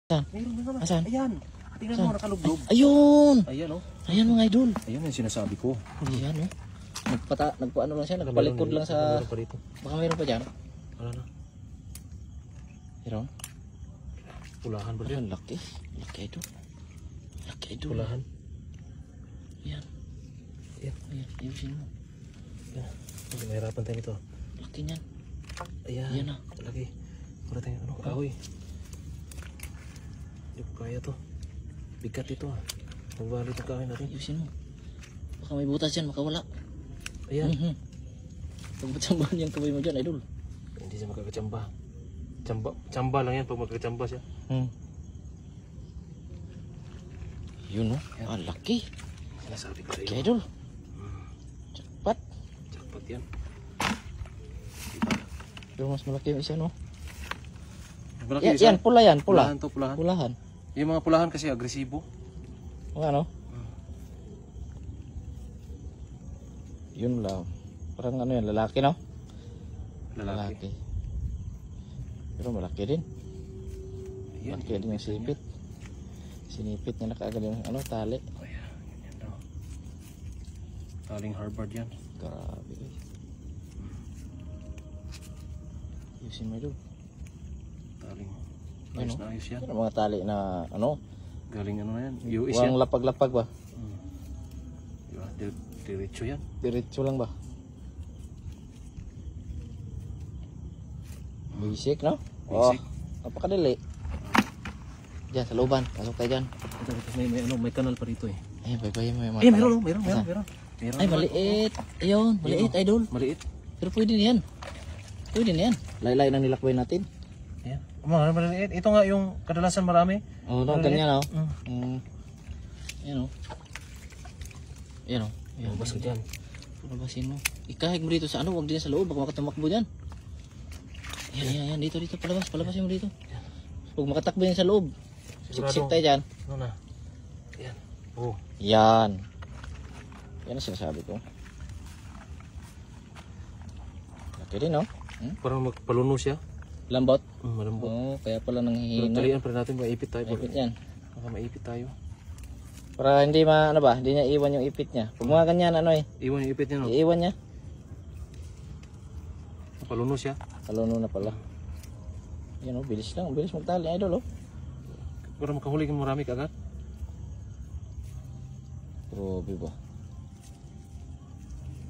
Mayroon na naman. Asan? Ayan. Tingnan mo, nakalublob. Ayun! Ayan o. Ayan mga idol. Ayan yung sinasabi ko. Ayan o. Nagpaano lang siya, nagpalikod lang sa... Mayroon pa dito. Baka mayroon pa dyan. Wala na. Mayroon? Pulahan ba Ayan, dyan? laki. Laki idol. Laki idol. Pulahan. Ayan. Ayan. Ayan, ayusin mo. Ayan. Mahirapan tayo nito. Laki niyan. Ayan. Ayan na. Lagi. Wala tayong ano, kahoy. Hindi ko kaya to. Bigat ito ah. Magbali itong kahoy natin. Ayusin mo. Baka may butas dyan, makawala. Ayan. Pag matsambahan yung kamay mo dyan, idol. Hindi siya makakachamba. Chamba lang yan pag magkachamba siya. Yun o. Ah, laki. Sinasabi ko sa Laki iyo. idol. Jackpot. Jackpot yan. Pero mas malaki yung isa no. Malaki Yan, isa. yan, pula yan, pula. Pulahan to, pulahan. Pulahan. Yung mga pulahan kasi agresibo. Mga ano? Yun lang. Parang ano yan, lalaki no? Lalaki. Pero malaki din. Ayan, Malaki din yung sipit. Sinipit niya na kaagad yung ano, tali. Ayan, ganyan daw. Taling Harvard yan. Grabe guys. Yusin mo doon. Taling. Ano? Ayos na ayos yan. Ano mga tali na ano? Galing ano na yan. US yan. Walang lapag-lapag ba? Diba? Diretso yan. Diretso lang ba? Basic no? Basic. Oh, napakadali. Diyan sa looban, pasok tayo dyan. Ito, may kanal pa dito eh. Ayun, baybayin mo yung mga Ay, tao. meron. Asan? Meron Ay, naman. maliit. Ayun, maliit idol. Maliit. Pero pwede na yan. Pwede na yan. Laylay nang nilakbay natin. Ayan. Maliit. Ito nga yung kadalasan marami. Oo, no, Maliit. ganyan o. Mm. Ayan o. Ayan o. Ayan, bas ko dyan. Palabasin mo. Ikahig mo dito sa ano, huwag din sa loob. Baka makatumakbo dyan. Ayan. Dito. Palabasin mo dito. Huwag makatakbo yan sa loob. Siksik tayo dyan. Ano na? Ayan. Oh. Yan. Yan ang sinasabi ko. Laki din, no? Parang magpaluno siya. Lambot. Malambot. Oo, kaya pala Pero nanghihina. talian pa rin natin, maipit tayo. Ipit yan. Baka maipit tayo. Para hindi ano ba, hindi niya iwan yung ipit niya. Pag mga ganyan, ano Iwan yung ipit niya, no? iiwan niya. Paluno siya. Taluno na pala. Yan o, bilis lang. Bilis magtali, idol, oh. Para makahuli ka marami kaagad. Grabe ba?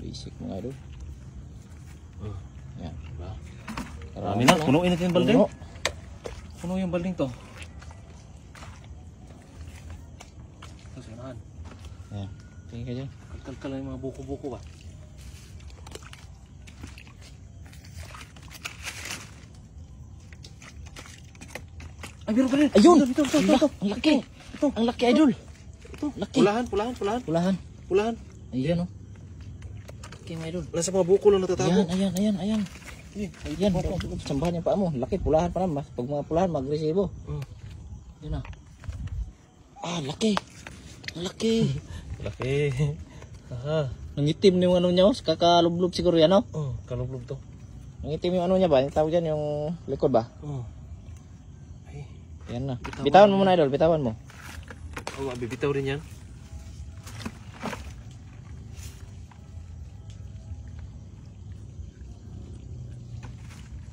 Basic mga idol. Yan. Diba? Marami na. Punuin natin yung balding. Puno. Puno yung balding to. Ito, sanahan. Yan. Tingin ka dyan. Kalkal lang yung mga buko-buko ba? Ay, meron pa rin. Ayun! Ito. Ang laki! Ito. Ang laki, idol! Ito. Laki. Pulahan. Pulahan. Ayan, oh. Laki, mga idol. Nasa mga buko lang natatago. Ayan. Yan, sambahan yung paa mo. Laki, pulahan pa naman. Pag mga pulahan, mag-resibo. Yan na. Ah, laki. Ang laki. Laki. Aha. Nangitim yung ano niya, oh. Kakalublob siguro yan, oh. Kalublob to. Nangitim yung ano niya ba? Yung tawag dyan, yung likod ba? Ay. Yan na. Bitawan mo muna, idol. Bitawan mo. Bibitaw rin yan.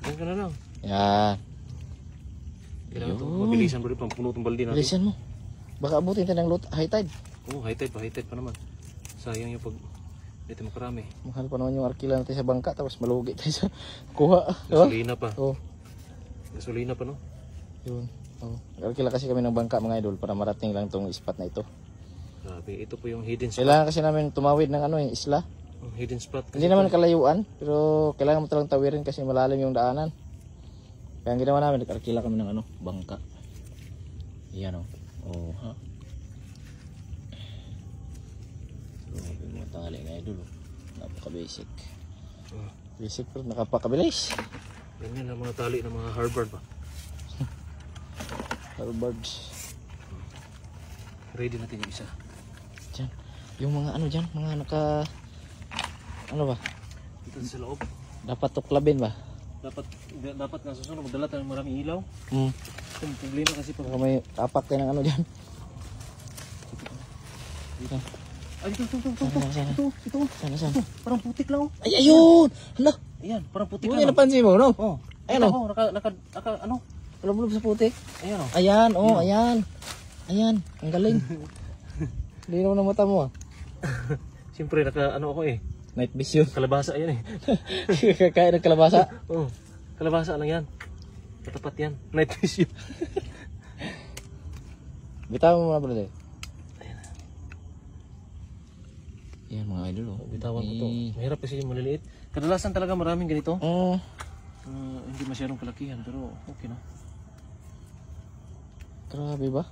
Diyan ka na lang. Yan. Kailangan ito. Ayun. Mabilisan mo rin pang puno itong balde natin. Bilisan mo. Baka abutin tayo ng high tide. High tide pa naman. Sayang yung pag dito makarami. Mahal pa naman yung arkila natin sa bangka. Tapos malugi tayo sa kuha. Diba? Gasolina pa. Oo. Gasolina pa, no? Yun. Oh. Arkila kasi kami ng bangka mga idol para marating lang itong spot na ito. Grabe. Ito po yung hidden spot. Kailangan kasi namin tumawid ng ano isla. Hidden spot. Hindi naman kalayuan. Pero kailangan mo talagang tawirin kasi malalim yung daanan. Kaya ang ginawa namin, nag-arkila kami ng ano, bangka. Yan o. Oh, ha? Grabe mo tali nga idol. Napaka-basic. Basic pero nakapakabilis. Yan ang mga tali ng mga Harvard ba? Harvard. Ready natin yung isa. Diyan. Yung mga ano dyan, mga ano ba? Dito sa loob. Dapat tuklabin ba? Dapat nga susunod magdala tayo ng maraming ilaw. Itong problema kasi pag... Baka may tapak tayo ng ano dyan. Dito. Ay, ito. Sana. Ito. Sana. Parang putik lang oh. Ay, ayun! Hala! Ayan, parang putik Hindi lang. napansin mo, no? Oh. Ayan, Ito, ano? Lublob sa putik. Ayan oh. Ayan, oh, ayan. Ayan, ang galing. Hindi naman ang mata mo, ah. Siyempre, ako eh. Night vision. Kalabasa yan eh. Kakain ng kalabasa. Oh, kalabasa lang yan. Katapat yan. Night vision. Bitawan mo muna, brother. Ayan, mga idol, oh. Bitawan ko to. Mahirap kasi yung maliliit. Kadalasan talaga maraming ganito. Oh. Hindi masyadong kalakihan, pero okay na. Grabe ba?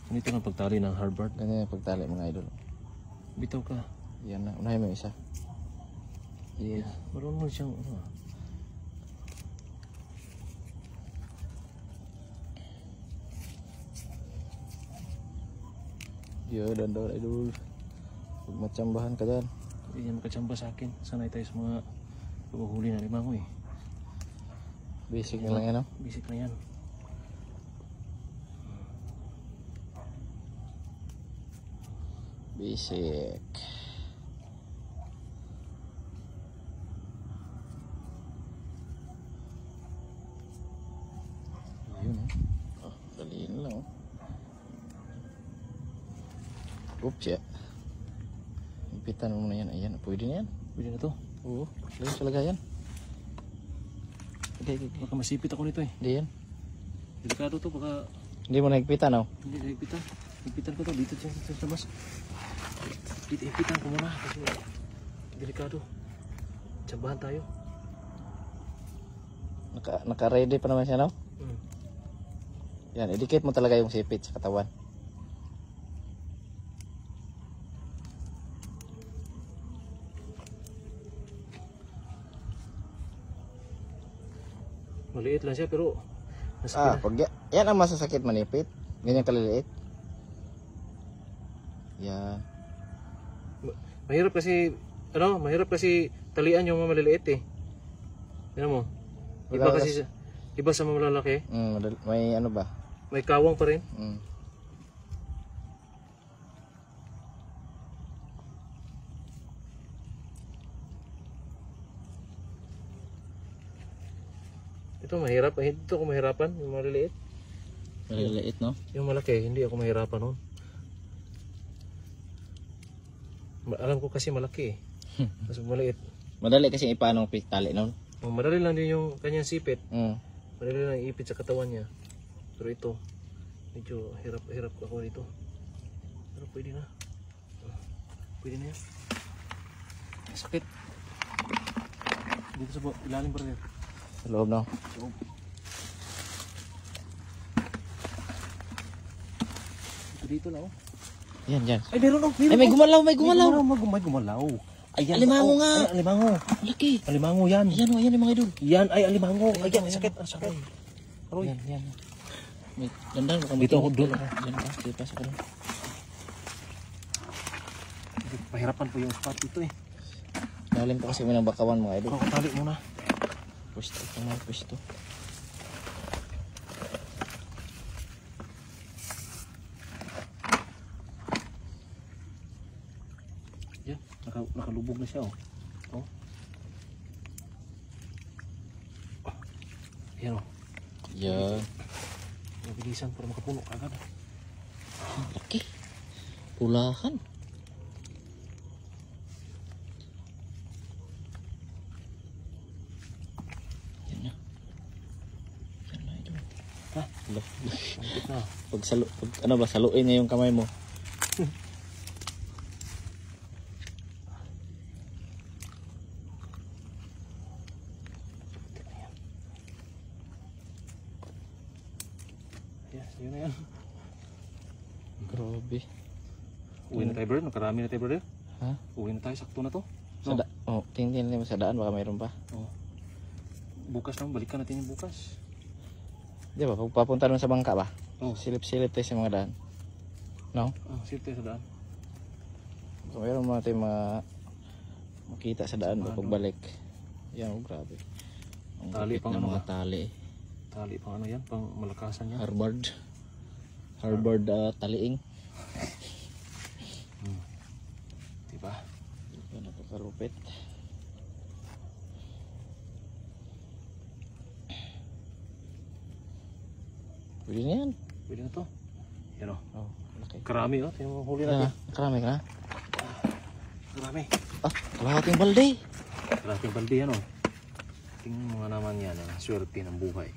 Ganito na pagtali ng Harvard. Ganyan yung pagtali, mga idol. Bitaw ka. Yan na, unahin mo yung isa. Yes. Marunong siyang Yo, dandor idol. Huwag matsambahan ka dyan. Hindi niya makatsamba sa akin. Sanay tayo sa mga paghuhuli na limango eh. Basic na lang yan, oh. Basic na yan. Basic. Ayun, oh. Oh, daliin lang, oh. Oops, ya. Himpitan mo na yan. Ayan, pwede na yan. Pwede na to. Oo, lagyan sa lagayan. Okay. Baka masipit ako nito eh. Hindi yan. Delikado to. Baka Hindi mo nahigpitan, oh. hindi higpitan. Higpitan ko to. Dito sa labas. Dito higpitan ko muna. Kasi delikado. Tsambahan tayo. Naka-ready pa naman siya, no? Hmm. Yan, idikit mo talaga yung sipit sa katawan. Maliit lang siya pero nasa Pag yan ang masasakit manipit. Ganyan kaliliit. Yan. mahirap kasi talian yung mga maliliit eh. Tingnan mo. Iba kasi iba sa mga malalaki, May ano ba? may kawang pa rin. Ito mahirap, ito ako mahirapan, yung maliliit. Maliliit, no? Yung malaki, hindi ako mahirapan noon. Alam ko kasi malaki eh. Mas maliit. Madali kasi ipaano tali, no? Madali lang din yung kanyang sipit. Madali lang ipit sa katawan niya. Pero ito, medyo hirap ako dito. Pero pwede na. Pwede na yan. Sakit. Dito sa ilalim pa rin. Sa loob, no? Dito lang oh. Yan, yan. Ay, meron oh. Ay, may gumalaw, may gumalaw. May gumalaw. Ayan. Alimango nga. Ay, alimango. Laki. Alimango yan. Ayan, oh, ayan yung mga idol. Yan ay alimango. Ayan, sakit. Sakit. Aroy. Yan. May dandan baka Dito ako, doon ako. Diyan ka, sige pasok ka doon. Pahirapan po yung spot dito eh. Lalim pa kasi may ng bakawan, mga idol. Kakatali muna. Pwesto, mga pwesto. Yan, nakalubog na siya oh. Oh. Yan oh. Yan. Mabilisan para makapuno agad. Laki. Pulahan. Yan na. Yan na idol. Ha? Langkit na. Pag ano ba, saluin niya yung kamay mo. Yes, yun na yan. Grabe. Uwi na tayo, bro. Nakarami na tayo, bro. Ha? Uwi na tayo. Sakto na to. Sa tingin naman sa daan, baka mayroon pa. Oh. Bukas na, balikan natin yung bukas. Di ba, pag papunta nun sa bangka ba? Oh. Silip-silip tayo sa mga daan. No? Silip tayo sa daan. So, mayroon mga tayo makita sa daan ba pagbalik. Yan, oh, grabe. Ang Tali lupit pang ng ano mga ba? tali. tali pang ano yan, pang malakasan yan. Harvard taliing. Diba? Ito napakarupit. Pwede na yan. Pwede na to. Yan o. Oh, laki. Karami o. Tingnan mo huli Yan natin. na, karami ka na. Karami. Kalahating balde. Kalating balde yan o. Tingnan mo nga naman yan. Swerte ng buhay.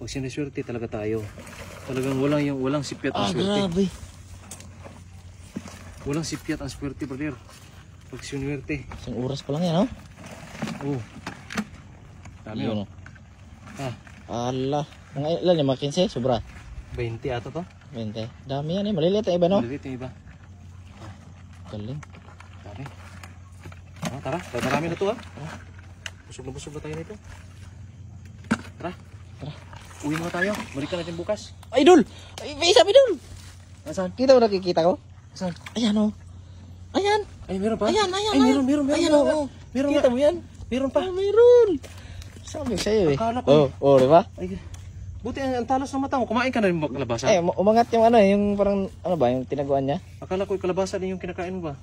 Pag siniswerte talaga tayo. Talagang walang sipyat ang swerte. Grabe. Walang sipyat ang swerte, brother. Pag sinuwerte. Isang oras pa lang yan, oh. Oo. Dami Yun, o. oh. Ah, Ala. Mga ilan yung mga 15? Sobra. 20 ata to. 20. Dami yan eh. Maliliit ang iba, no? Maliliit yung iba. Galing. Dami. Tara. Marami na to ha. Busog na tayo nito. Tara. Uwi muna tayo. Balik ka natin bukas. Idol! Ay, may isa, Idol! Nasaan? Kita mo nakikita ko? Nasaan? Ayan, oh. Ayan. Ay, meron pa? Ayan. Ay, meron. Ayan, oh. Meron Kita nga. mo yan? Meron pa. Meron. Sabi ko sa'yo eh. Akala ko Di ba? Ay, buti ang talos ng mata mo. Kumain ka na rin ba kalabasa? Umangat yung ano, yung parang, ano ba, yung tinaguan niya? Akala ko yung kalabasa din yung kinakain mo ba?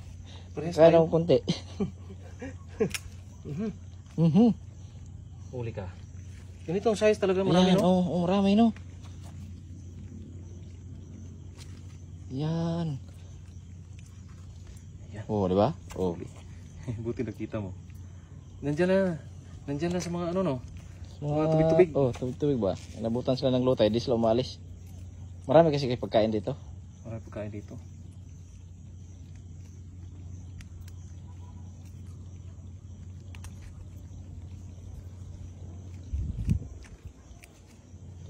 Parehas Kaya tayo. ng kunti. Huli ka. Ganitong size talaga marami, Ayan, no? marami, no? Yan. Yan. Di ba? Buti nakita mo. Nandyan na sa mga ano, no? Mga tubig-tubig. Tubig-tubig ba? Nabutan sila ng lutay, di sila umalis. Marami kasi kayo pagkain dito. Marami pagkain dito.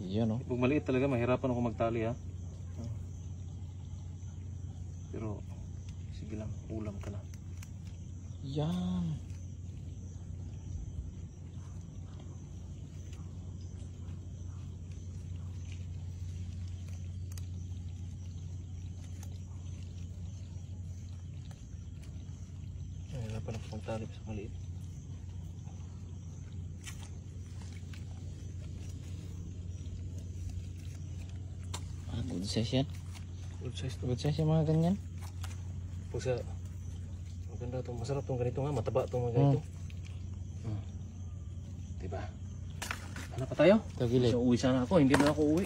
Yan, oh. Pag maliit talaga, mahirapan ako magtali, ha? Pero, sige lang, ulam ka na. Yan. Mahirapan ako magtali sa maliit. Good size yan. Good size to. Good size yung mga ganyan. Pag sa maganda to, masarap tong ganito nga, mataba tong mga ganito. Diba? Ano pa tayo? Ito gilid. So, uwi sana ako, hindi na ako uwi.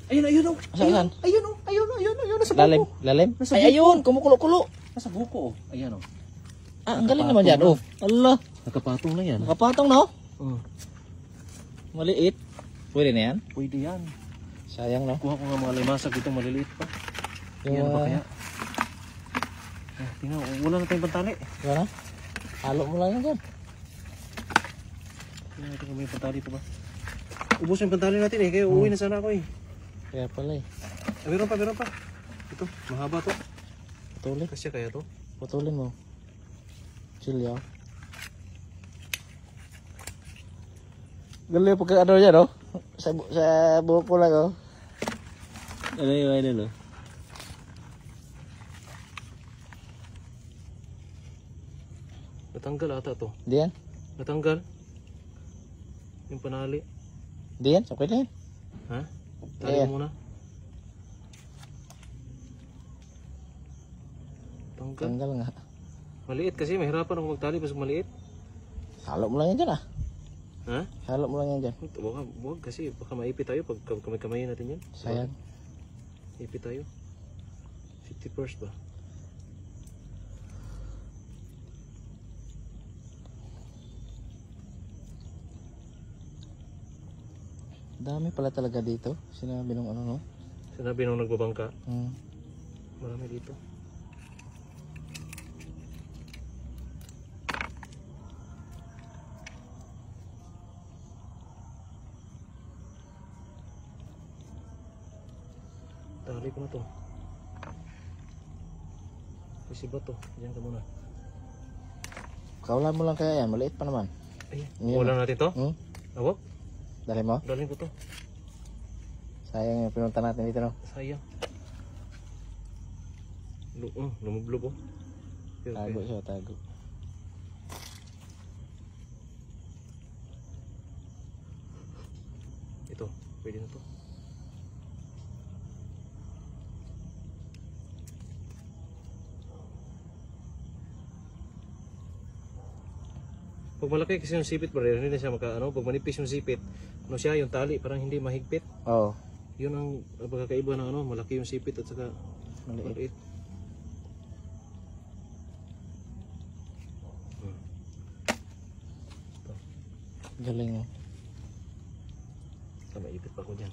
Ayun oh. Saan? Ayun, nasa Lalim. buko. Lalim? Nasa Ay, ayun. Kumukulo-kulo. Nasa buko, oh. Ayan, oh. Ang galing naman dyan. Allah. Nakapatong na yan. Nakapatong na, oh. Oh. Maliit. Pwede na yan. Pwede yan. Sayang, no? Kuha ko nga mga limasag dito, maliliit pa. Yung, Yan ba kaya? Tingnan, wala na tayong pantali. Wala na? Halo mo lang yan dyan. Tingnan natin kung may pantali pa ba. Ubus yung pantali natin eh, kaya uuwi na sana ako eh. Kaya pala eh. Meron pa. Ito, mahaba to. Putulin. Kasi kaya to. Putulin mo. Chill yaw. Galing pagka ano yan, oh. Sa buhok ko lang, oh. Ano yung idol, oh. Natanggal ata to. Di yan? Natanggal. Yung panali. Di yan? Okay na yan. Ha? Tali Yeah. mo muna. Tanggal. Tanggal nga. Maliit kasi, mahirapan ako magtali basta maliit. Halo mo lang yan dyan, ah. Ha? Halo mo lang yan dyan. Huwag kasi, baka maipit tayo pag kamay-kamayin natin yan. Sayang. Ipit tayo. 50% ba? Dami pala talaga dito. Sinabi nung ano, no? Sinabi nung nagbabangka, Hmm. marami dito. Tali ko na to. Kasi ba to? Diyan ka muna. Kaulan mo lang kaya yan. Maliit pa naman. Ay, Yan. wala natin to? Hmm? Awak? Dali mo? Dalhin ko to. Sayang yung pinunta natin dito, no? Sayang. Lumublob oh. Okay, Tago okay. siya, tago. Ito. Pwede na to. Pag malaki kasi yung sipit bro, hindi na siya ano, pag manipis yung sipit, ano siya, yung tali parang hindi mahigpit. Oo. Yun ang pagkakaiba ng ano, malaki yung sipit at saka Maliit. maliit. Galing mo. Tama, ipit pa ako dyan.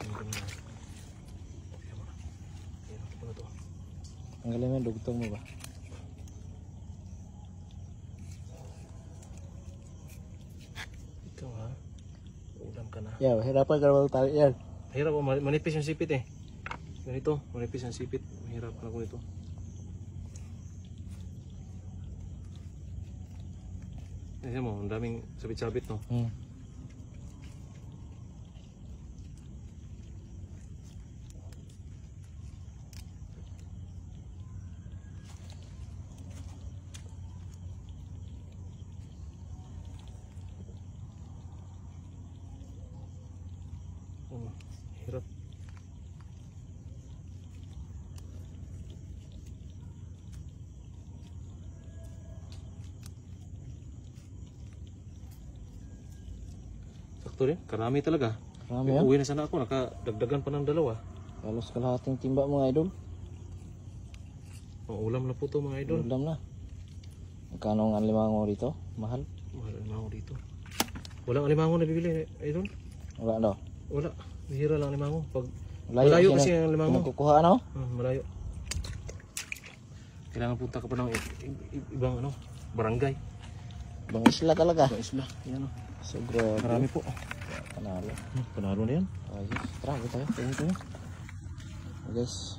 Ano ko na. Ayan mo na. Ayan, ito na to. Ang galing mo, dugtong mo ba? Ito ha. Ulam ka na. Yeah, hirapan ka naman tayo yan. Mahirap oh, manipis yung sipit eh. Ganito, manipis yung sipit. Mahirapan ako nito. Kasi mo, ang daming sabit-sabit no. Hirap. Sakto rin, karami talaga. Marami yan. Uwi na sana ako, nakadagdagan pa ng dalawa. Halos kalahating timba mga idol. Ang ulam na po to mga idol. Ulam na. Magkano ang alimango rito? Mahal? Mahal ang alimango dito. Walang alimango na bibili idol. Wala daw. Wala, bihira lang alimango. Pag Malayo kasi ang alimango. Kukuha ano? Malayo. Kailangan punta ka pa ng ibang ano, barangay. Ibang isla talaga. Ibang isla. Yan o. So grabe. Marami po. Panalo. Panalo na yan. Ayos. Tara, tayo. Tingin tayo. Guys.